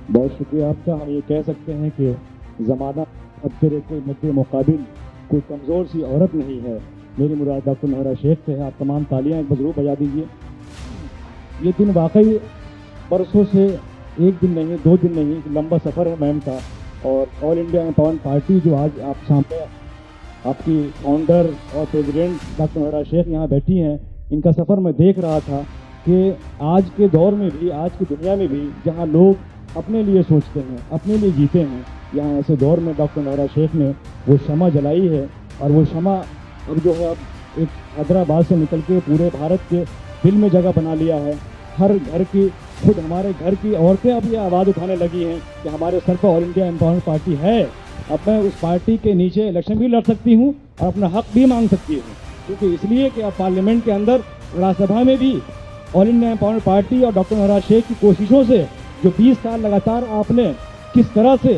बहुत शुक्रिया आपका। हम ये कह सकते हैं कि ज़माना अब तेरे कोई मुद्दे मुकाबिल कोई कमज़ोर सी औरत नहीं है। मेरी मुराद डॉक्टर नौहरा शेख से है। आप तमाम तालियां एक बार ज़रूर बजा दीजिए। ये दिन वाकई बरसों से एक दिन नहीं, 2 दिन नहीं, लंबा सफ़र है मैम का। और ऑल इंडिया एम्पावरमेंट पार्टी जो आज आप सामने आपकी फाउंडर और प्रेसिडेंट डॉक्टर नौहरा शेख यहाँ बैठी हैं, इनका सफ़र मैं देख रहा था कि आज के दौर में भी, आज की दुनिया में भी, जहाँ लोग अपने लिए सोचते हैं, अपने लिए जीते हैं, यहाँ ऐसे दौर में डॉक्टर नौहरा शेख ने वो शमा जलाई है। और वो शमा अब जो है अब एक हैदराबाद से निकल के पूरे भारत के दिल में जगह बना लिया है। हर घर की, खुद हमारे घर की औरतें अब ये आवाज़ उठाने लगी हैं कि हमारे सर पर ऑल इंडिया एम्पावरमेंट पार्टी है। अब मैं उस पार्टी के नीचे इलेक्शन भी लड़ सकती हूँ और अपना हक भी मांग सकती हूँ, क्योंकि इसलिए कि अब पार्लियामेंट के अंदर, राज्यसभा में भी ऑल इंडिया एम्पावरमेंट पार्टी और डॉक्टर नौहरा शेख की कोशिशों से जो 20 साल लगातार आपने किस तरह से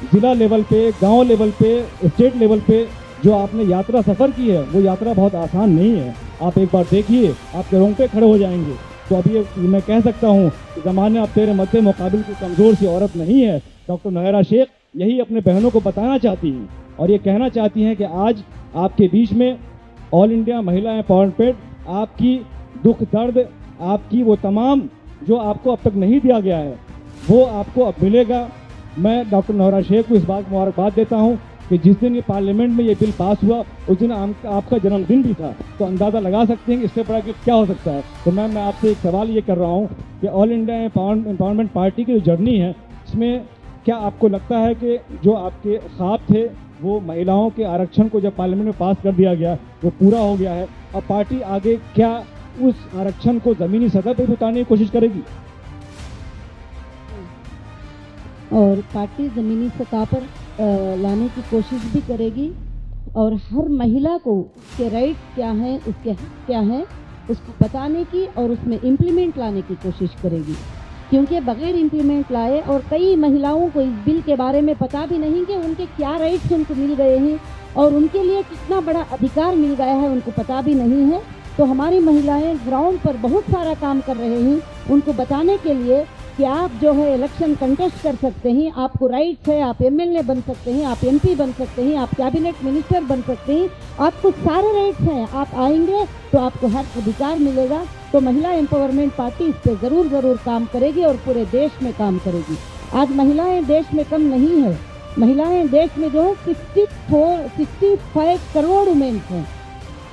ज़िला लेवल पे, गांव लेवल पे, स्टेट लेवल पे जो आपने यात्रा सफ़र की है, वो यात्रा बहुत आसान नहीं है। आप एक बार देखिए, आपके रोंगटे खड़े हो जाएंगे। तो अभी मैं कह सकता हूँ कि ज़माने अब तेरे मद्दे मुकाबिल की कमज़ोर सी औरत नहीं है। डॉक्टर नौहरा शेख यही अपने बहनों को बताना चाहती हैं और ये कहना चाहती हैं कि आज आपके बीच में ऑल इंडिया महिला एम्पावरमेंट, आपकी दुख दर्द, आपकी वो तमाम जो आपको अब तक नहीं दिया गया है, वो आपको अब मिलेगा। मैं डॉक्टर नौहरा शेख को इस बात की मुबारकबाद देता हूँ कि जिस दिन ये पार्लियामेंट में ये बिल पास हुआ, उस दिन आपका जन्मदिन भी था। तो अंदाज़ा लगा सकते हैं कि इससे बड़ा गिफ्ट क्या हो सकता है। तो मैम, मैं आपसे एक सवाल ये कर रहा हूँ कि ऑल इंडिया एम्पावरमेंट पार्टी की जो जर्नी है, इसमें क्या आपको लगता है कि जो आपके ख्वाब थे, वो महिलाओं के आरक्षण को जब पार्लियामेंट में पास कर दिया गया, वो पूरा हो गया है? अब पार्टी आगे क्या उस आरक्षण को ज़मीनी सतह पर भी उतारने की कोशिश करेगी? और पार्टी ज़मीनी सतह पर लाने की कोशिश भी करेगी और हर महिला को उसके राइट क्या हैं, उसके हक क्या हैं, उसको बताने की और उसमें इम्प्लीमेंट लाने की कोशिश करेगी। क्योंकि बगैर इम्प्लीमेंट लाए, और कई महिलाओं को इस बिल के बारे में पता भी नहीं कि उनके क्या राइट्स उनको मिल गए हैं और उनके लिए कितना बड़ा अधिकार मिल गया है, उनको पता भी नहीं है। तो हमारी महिलाएं ग्राउंड पर बहुत सारा काम कर रहे हैं उनको बताने के लिए कि आप जो है इलेक्शन कंटेस्ट कर सकते हैं, आपको राइट्स है, आप एमएलए बन सकते हैं, आप एमपी बन सकते हैं, आप कैबिनेट मिनिस्टर बन सकते हैं, आपको सारे राइट्स हैं। आप आएंगे तो आपको हर अधिकार मिलेगा। तो महिला एम्पावरमेंट पार्टी इस पर ज़रूर काम करेगी और पूरे देश में काम करेगी। आज महिलाएं देश में कम नहीं है, महिलाएं देश में जो है 65 करोड़ वुमेन्स हैं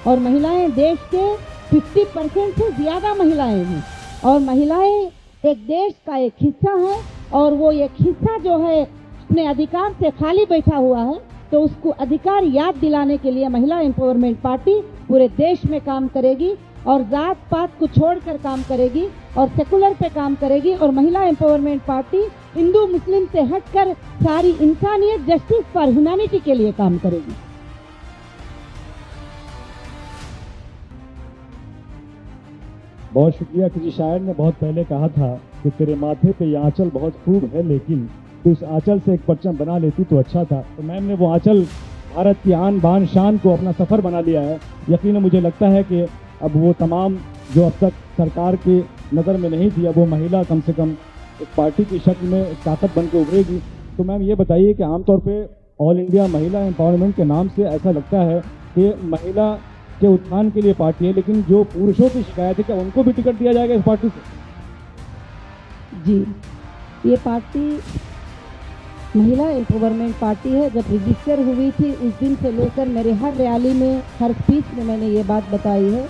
और महिलाएं देश के 50% से ज़्यादा महिलाएं हैं। और महिलाएं एक देश का एक हिस्सा है और वो एक हिस्सा जो है अपने अधिकार से खाली बैठा हुआ है। तो उसको अधिकार याद दिलाने के लिए महिला एम्पावरमेंट पार्टी पूरे देश में काम करेगी और जात पात को छोड़कर काम करेगी और सेकुलर पे काम करेगी। और महिला एम्पावरमेंट पार्टी हिंदू मुस्लिम से हटकर सारी इंसानियत, जस्टिस फॉर ह्यूमैनिटी के लिए काम करेगी। बहुत शुक्रिया। किसी शायर ने बहुत पहले कहा था कि तेरे माथे पे ये आंचल बहुत खूब है, लेकिन तो इस आंचल से एक परचम बना लेती तो अच्छा था। तो मैम ने वो आंचल, भारत की आन बान शान को अपना सफ़र बना लिया है। यकीनन मुझे लगता है कि अब वो तमाम जो अब तक सरकार की नज़र में नहीं थी, अब वो महिला कम से कम एक पार्टी की शक्ल में एक ताकत बन के उभरेगी। तो मैम ये बताइए कि आमतौर पर ऑल इंडिया महिला एम्पावरमेंट के नाम से ऐसा लगता है कि महिला के उत्थान के लिए पार्टी है, लेकिन जो पुरुषों की शिकायत है, क्या उनको भी टिकट दिया जाएगा इस पार्टी से? जी, ये पार्टी महिला एम्पावरमेंट पार्टी है। जब रजिस्टर हुई थी उस दिन से लेकर मेरे हर रैली में, हर स्पीच में मैंने ये बात बताई है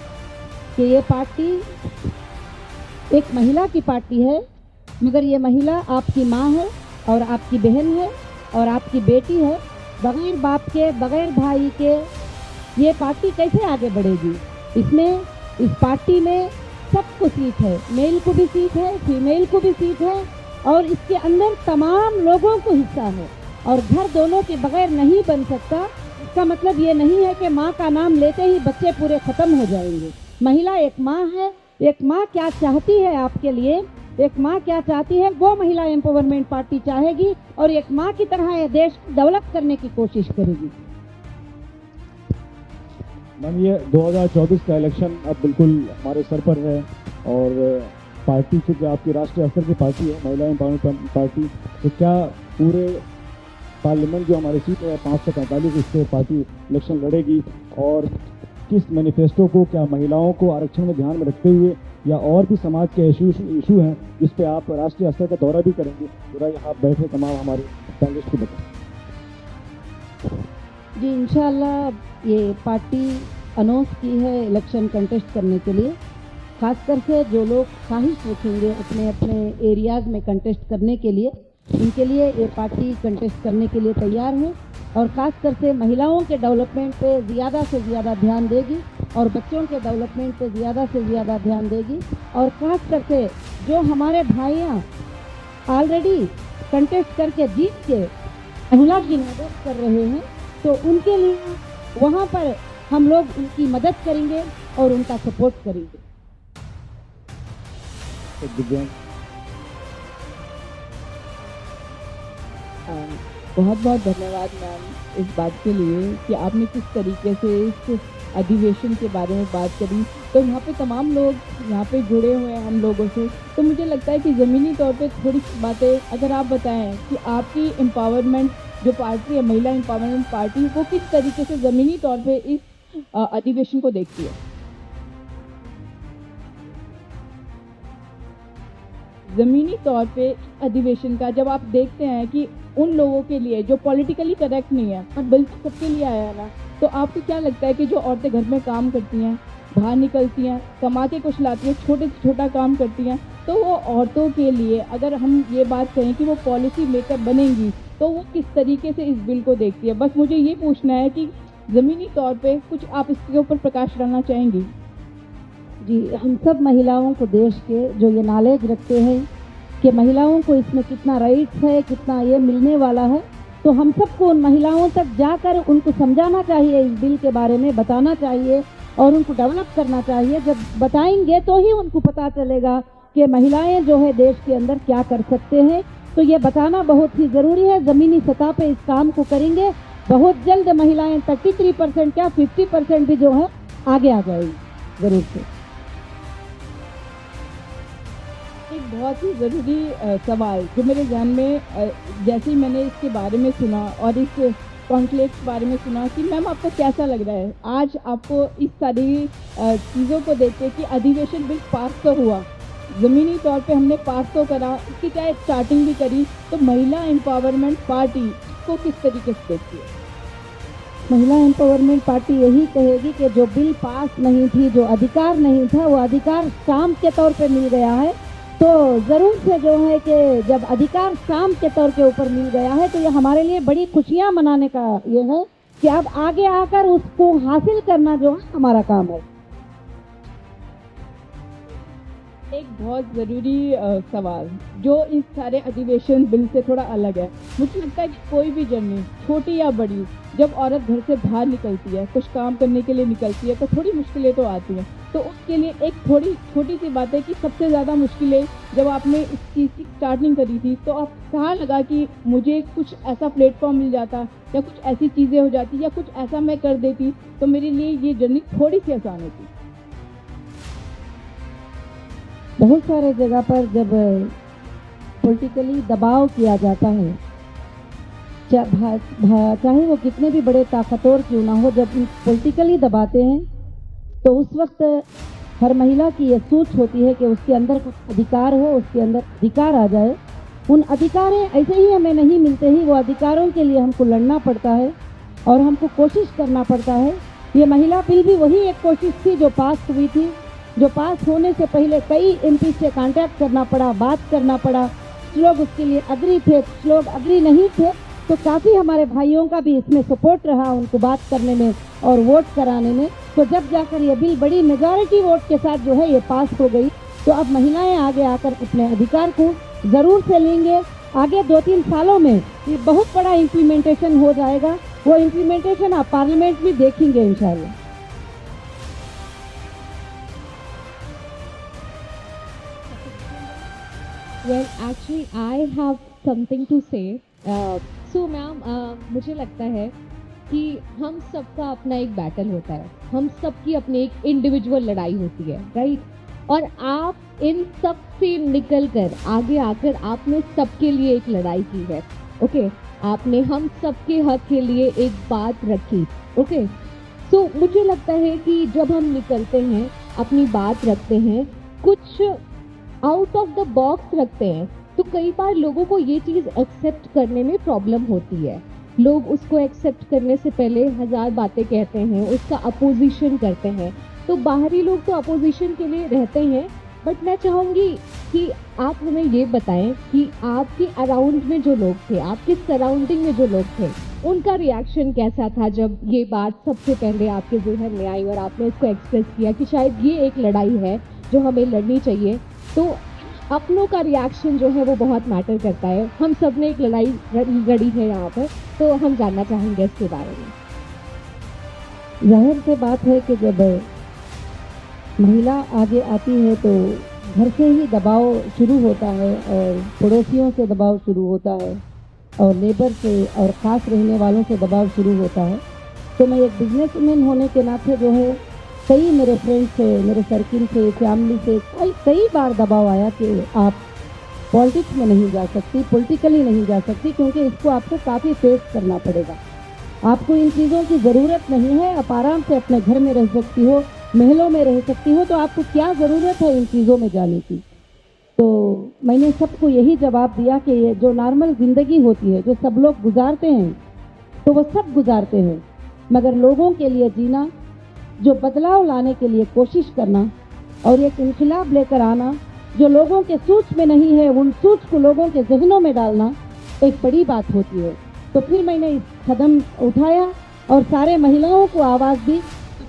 कि ये पार्टी एक महिला की पार्टी है, मगर ये महिला आपकी माँ है और आपकी बहन है और आपकी बेटी है। बगैर बाप के, बगैर भाई के ये पार्टी कैसे आगे बढ़ेगी? इसमें, इस पार्टी में सबको सीट है, मेल को भी सीट है, फीमेल को भी सीट है और इसके अंदर तमाम लोगों को हिस्सा है। और घर दोनों के बगैर नहीं बन सकता। इसका मतलब ये नहीं है कि माँ का नाम लेते ही बच्चे पूरे ख़त्म हो जाएंगे। महिला एक माँ है। एक माँ क्या चाहती है आपके लिए, एक माँ क्या चाहती है, वो महिला एम्पावरमेंट पार्टी चाहेगी और एक माँ की तरह ये देश को डेवलप करने की कोशिश करेगी। मैम, ये 2024 का इलेक्शन अब बिल्कुल हमारे सर पर है और पार्टी, चूँकि आपकी राष्ट्रीय स्तर की पार्टी है, महिला एम्पावरमेंट पार्टी, तो क्या पूरे पार्लियामेंट जो हमारी सीट है 545 इस पर पार्टी इलेक्शन लड़ेगी? और किस मैनिफेस्टो को, क्या महिलाओं को आरक्षण में ध्यान में रखते हुए या और भी समाज के इशू हैं जिस पे आप राष्ट्रीय स्तर का दौरा भी करेंगे? जरा यहाँ बैठे तमाम हमारे पैनलिस्ट को बताएं। जी इंशाल्लाह ये पार्टी अनाउंस की है इलेक्शन कंटेस्ट करने के लिए। खासकर से जो लोग ख्वाहिश रखेंगे अपने अपने एरियाज़ में कंटेस्ट करने के लिए, उनके लिए ये पार्टी कंटेस्ट करने के लिए तैयार है और ख़ासकर से महिलाओं के डेवलपमेंट पे ज़्यादा से ज़्यादा ध्यान देगी और बच्चों के डेवलपमेंट पे ज़्यादा से ज़्यादा ध्यान देगी। और ख़ासकर से जो हमारे भाइयाँ ऑलरेडी कंटेस्ट करके जीत के महिला की मदद कर रहे हैं, तो उनके लिए वहाँ पर हम लोग उनकी मदद करेंगे और उनका सपोर्ट करेंगे। दिव्यांग, बहुत बहुत धन्यवाद मैम इस बात के लिए कि आपने किस तरीके से इस अधिवेशन के बारे में बात करी। तो यहाँ पे तमाम लोग यहाँ पे जुड़े हुए हैं हम लोगों से, तो मुझे लगता है कि ज़मीनी तौर पे थोड़ी सी बातें अगर आप बताएं कि आपकी एम्पावरमेंट जो पार्टी है, महिला एम्पावरमेंट पार्टी, वो किस तरीके से ज़मीनी तौर पे इस अधिवेशन को देखती है। ज़मीनी तौर पे अधिवेशन का जब आप देखते हैं कि उन लोगों के लिए जो पॉलिटिकली करेक्ट नहीं है और बिल तो सबके लिए आया है ना, तो आपको क्या लगता है कि जो औरतें घर में काम करती हैं, बाहर निकलती हैं, कमा के कुछ लाती हैं, छोटे से छोटा काम करती हैं, तो वो औरतों के लिए अगर हम ये बात करें कि वो पॉलिसी मेकर बनेंगी तो वो किस तरीके से इस बिल को देखती है। बस मुझे ये पूछना है कि ज़मीनी तौर पे कुछ आप इसके ऊपर प्रकाश डालना चाहेंगी। जी हम सब महिलाओं को देश के जो ये नॉलेज रखते हैं कि महिलाओं को इसमें कितना राइट्स है, कितना ये मिलने वाला है, तो हम सबको उन महिलाओं तक जाकर उनको समझाना चाहिए, इस बिल के बारे में बताना चाहिए और उनको डेवलप करना चाहिए। जब बताएंगे तो ही उनको पता चलेगा कि महिलाएं जो है देश के अंदर क्या कर सकते हैं। तो ये बताना बहुत ही ज़रूरी है। ज़मीनी सतह पे इस काम को करेंगे, बहुत जल्द महिलाएं 33% क्या 50% भी जो है आगे आ जाएगी ज़रूर से। एक बहुत ही ज़रूरी सवाल जो मेरे ध्यान में जैसे ही मैंने इसके बारे में सुना और इस कॉन्क्लेव के बारे में सुना कि मैम आपको कैसा लग रहा है आज आपको इस सारी चीज़ों को देख के कि अधिवेशन बिल पास तो हुआ, ज़मीनी तौर पे हमने पास तो करा, इसकी चाहे स्टार्टिंग भी करी, तो महिला एम्पावरमेंट पार्टी को किस तरीके से देखती है? महिला एम्पावरमेंट पार्टी यही कहेगी कि जो बिल पास नहीं थी, जो अधिकार नहीं था, वो अधिकार स्टाम्प के तौर पे मिल गया है। तो ज़रूर से जो है कि जब अधिकार स्टाम्प के तौर के ऊपर मिल गया है तो ये हमारे लिए बड़ी खुशियां मनाने का ये है कि अब आगे आकर उसको हासिल करना जो है हमारा काम है। एक बहुत ज़रूरी सवाल जो इस सारे अधिवेशन बिल से थोड़ा अलग है, मुझे लगता है कि कोई भी जर्नी छोटी या बड़ी, जब औरत घर से बाहर निकलती है, कुछ काम करने के लिए निकलती है, तो थोड़ी मुश्किलें तो आती हैं। तो उसके लिए एक थोड़ी छोटी सी बात है कि सबसे ज़्यादा मुश्किलें जब आपने इस चीज़ की स्टार्टिंग करी थी तो आप कहाँ लगा कि मुझे कुछ ऐसा प्लेटफॉर्म मिल जाता या कुछ ऐसी चीज़ें हो जाती या कुछ ऐसा मैं कर देती तो मेरे लिए ये जर्नी थोड़ी सी आसान होती। बहुत सारे जगह पर जब पॉलिटिकली दबाव किया जाता है, चाहे वो कितने भी बड़े ताकतवर क्यों ना हो, जब पॉलिटिकली दबाते हैं तो उस वक्त हर महिला की ये सोच होती है कि उसके अंदर कुछ अधिकार हो, उसके अंदर अधिकार आ जाए। उन अधिकार ऐसे ही हमें नहीं मिलते ही, वो अधिकारों के लिए हमको लड़ना पड़ता है और हमको कोशिश करना पड़ता है। ये महिला बिल भी वही एक कोशिश थी जो पास हुई थी, जो पास होने से पहले कई एमपी से कांटेक्ट करना पड़ा, बात करना पड़ा। कुछ लोग उसके लिए अग्री थे, कुछ लोग अग्री नहीं थे, तो काफ़ी हमारे भाइयों का भी इसमें सपोर्ट रहा उनको बात करने में और वोट कराने में। तो जब जाकर ये बिल बड़ी मेजॉरिटी वोट के साथ जो है ये पास हो गई, तो अब महिलाएं आगे आकर अपने अधिकार को ज़रूर से लेंगे। आगे 2-3 सालों में ये बहुत बड़ा इम्प्लीमेंटेशन हो जाएगा, वो इम्प्लीमेंटेशन आप पार्लियामेंट में देखेंगे इंशाल्लाह। Well, actually, I have something to say. So, ma'am मुझे लगता है कि हम सबका अपना एक बैटल होता है, हम सबकी अपनी एक इंडिविजुअल लड़ाई होती है, राइट? और आप इन सब से निकल कर आगे आकर आपने सबके लिए एक लड़ाई की है। ओके, आपने हम सबके हक के लिए एक बात रखी। ओके, सो मुझे लगता है कि जब हम निकलते हैं, अपनी बात रखते हैं, कुछ आउट ऑफ द बॉक्स रखते हैं, तो कई बार लोगों को ये चीज़ एक्सेप्ट करने में प्रॉब्लम होती है। लोग उसको एक्सेप्ट करने से पहले हज़ार बातें कहते हैं, उसका अपोजिशन करते हैं। तो बाहरी लोग तो अपोजिशन के लिए रहते हैं, बट मैं चाहूँगी कि आप हमें ये बताएं कि आपके अराउंड में जो लोग थे, आपके सराउंडिंग में जो लोग थे, उनका रिएक्शन कैसा था जब ये बात सबसे पहले आपके ज़हन में आई और आपने इसको एक्सप्रेस किया कि शायद ये एक लड़ाई है जो हमें लड़नी चाहिए। तो अपनों का रिएक्शन जो है वो बहुत मैटर करता है। हम सब ने एक लड़ाई लड़ी है यहाँ पर, तो हम जानना चाहेंगे इसके बारे में। जाहिर सी बात है कि जब महिला आगे आती है तो घर से ही दबाव शुरू होता है और पड़ोसियों से दबाव शुरू होता है और नेबर से और ख़ास रहने वालों से दबाव शुरू होता है। तो मैं एक बिजनेसमैन होने के नाते जो है कई मेरे फ्रेंड्स से, मेरे सर्किल से, फैमिली से कई बार दबाव आया कि आप पॉलिटिक्स में नहीं जा सकती, पॉलिटिकली नहीं जा सकती, क्योंकि इसको आपको काफ़ी फेस करना पड़ेगा। आपको इन चीज़ों की ज़रूरत नहीं है, आप आराम से अपने घर में रह सकती हो, महलों में रह सकती हो, तो आपको क्या ज़रूरत है इन चीज़ों में जाने की। तो मैंने सबको यही जवाब दिया कि ये जो नॉर्मल ज़िंदगी होती है, जो सब लोग गुजारते हैं, तो वो सब गुजारते हैं, मगर लोगों के लिए जीना, जो बदलाव लाने के लिए कोशिश करना और एक इनकलाब लेकर आना, जो लोगों के सोच में नहीं है, उन सोच को लोगों के जहनों में डालना एक बड़ी बात होती है। तो फिर मैंने इस कदम उठाया और सारे महिलाओं को आवाज़ दी।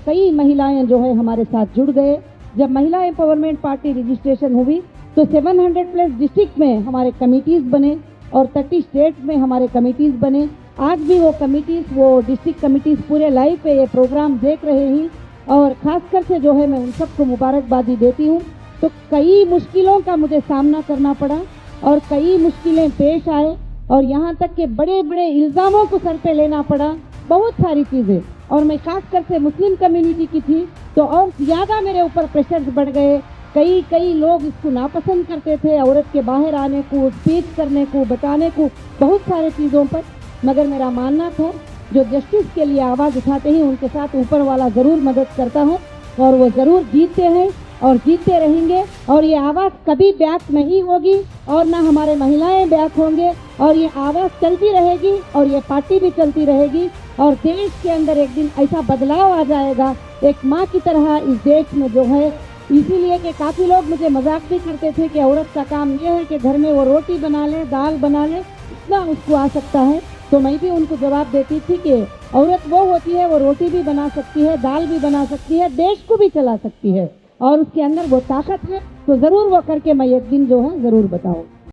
कई महिलाएं जो है हमारे साथ जुड़ गए। जब महिला एम्पावरमेंट पार्टी रजिस्ट्रेशन हुई तो 700+ डिस्ट्रिक्ट में हमारे कमिटीज़ बने और 30 स्टेट में हमारे कमिटीज़ बने। आज भी वो कमिटीज़, वो डिस्ट्रिक्ट कमिटीज़ पूरे लाइव पे ये प्रोग्राम देख रहे हैं और ख़ासकर से जो है मैं उन सबको मुबारकबादी देती हूँ। तो कई मुश्किलों का मुझे सामना करना पड़ा और कई मुश्किलें पेश आए और यहाँ तक के बड़े बड़े इल्ज़ामों को सर पे लेना पड़ा, बहुत सारी चीज़ें। और मैं ख़ासकर से मुस्लिम कम्युनिटी की थी तो और ज़्यादा मेरे ऊपर प्रेशर्स बढ़ गए। कई लोग इसको नापसंद करते थे, औरत के बाहर आने को, स्पीच करने को, बताने को, बहुत सारे चीज़ों पर। मगर मेरा मानना था जो जस्टिस के लिए आवाज़ उठाते हैं उनके साथ ऊपर वाला ज़रूर मदद करता है और वो ज़रूर जीतते हैं और जीतते रहेंगे। और ये आवाज़ कभी बैक नहीं होगी और ना हमारे महिलाएं बैक होंगे और ये आवाज़ चलती रहेगी और ये पार्टी भी चलती रहेगी और देश के अंदर एक दिन ऐसा बदलाव आ जाएगा, एक माँ की तरह इस देश में जो है। इसीलिए कि काफ़ी लोग मुझे मजाक भी करते थे कि औरत का काम ये है कि घर में वो रोटी बना ले, दाल बना ले, इतना उसको आ सकता है। तो मैं भी उनको जवाब देती थी कि औरत वो होती है, वो रोटी भी बना सकती है, दाल भी बना सकती है, देश को भी चला सकती है और उसके अंदर वो ताकत है। तो ज़रूर वो करके मैं एक दिन जो है ज़रूर बताऊँ।